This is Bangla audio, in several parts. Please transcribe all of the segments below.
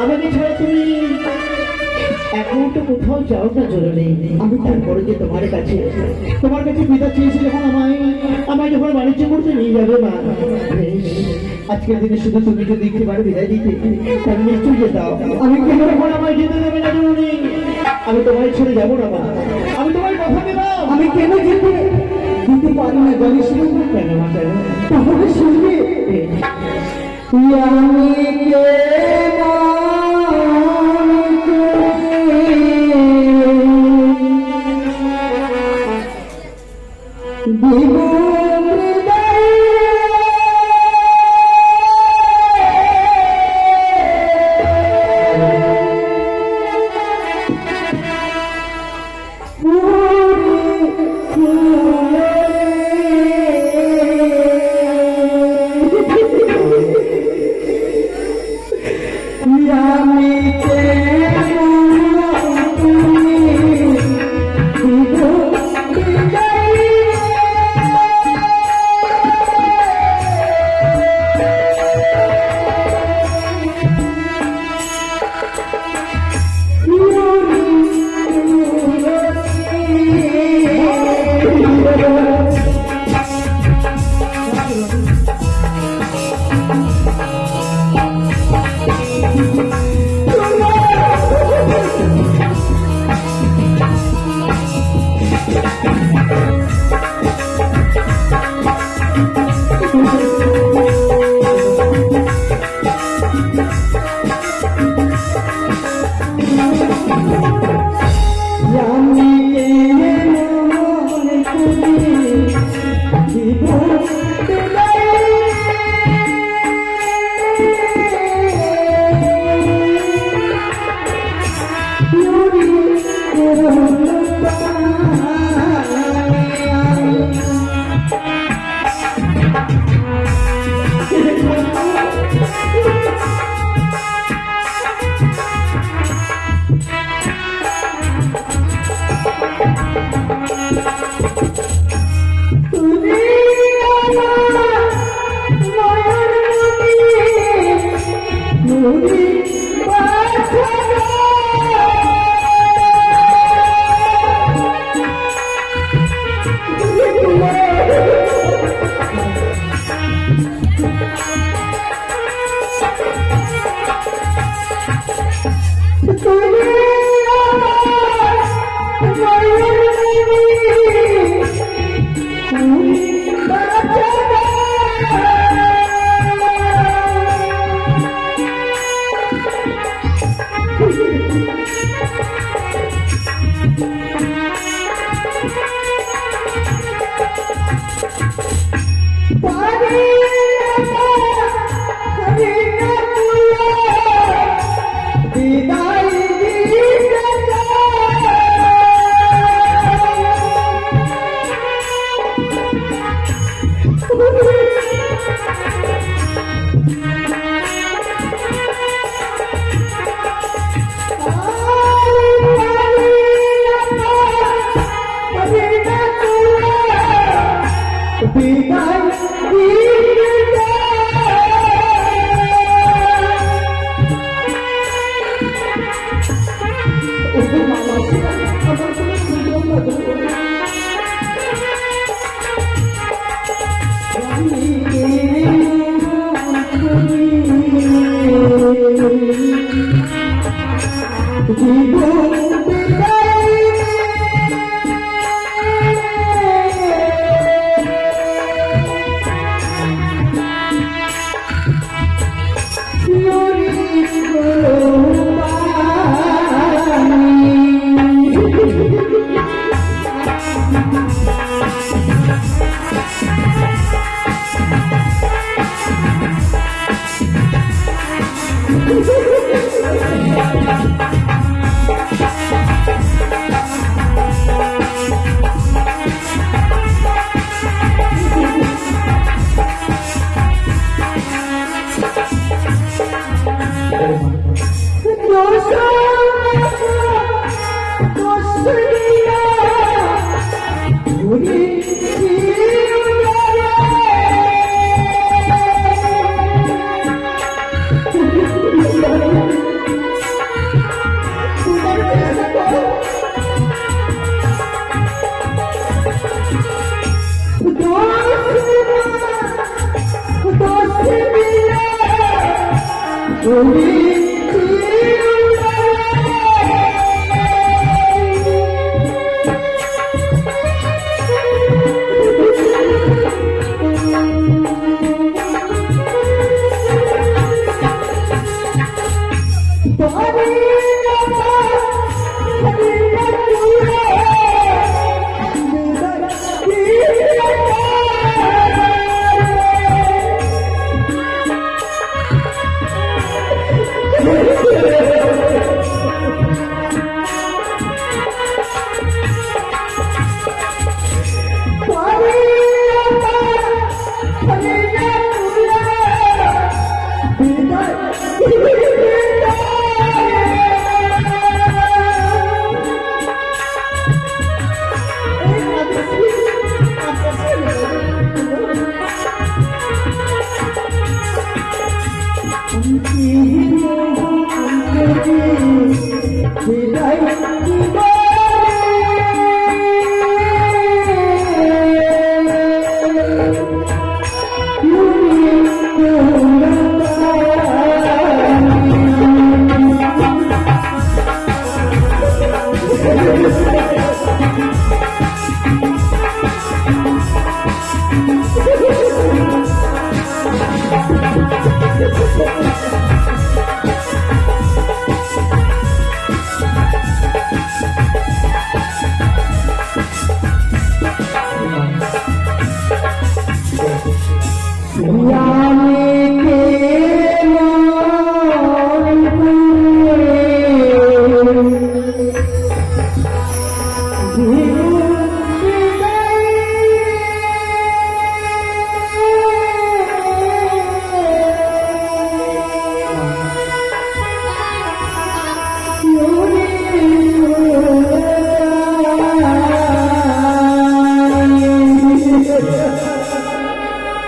আমাকে ছাড়া তুমি এখন তো কোথাও যাও না জরুরি। আমি তারপরে যে তোমার কাছে পিতা চেয়েছি যখন আমায় যখন বাণিজ্য করতে নিয়ে যাবে মা, আজকের দিনে শুধু তুমি যদি একবার বিদায় দিতে তাহলে নিশ্চয়ই যেতাম। আমি কেন এখন আমায় যেতে দেবে না জরুরি? আমি তোমায় ছেড়ে যাবো না মা, আমি তোমায় কথা দিলাম। আমি কেন যেতে দিতে পারি না জানিস না? কেন মা কেন? তাহলে শুনবে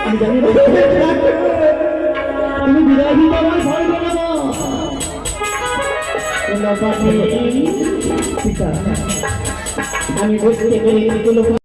আমি জানি না তুমি বিদায় দিতে আমার ভয় করো না পিতা আমি বুঝতে পেরেছি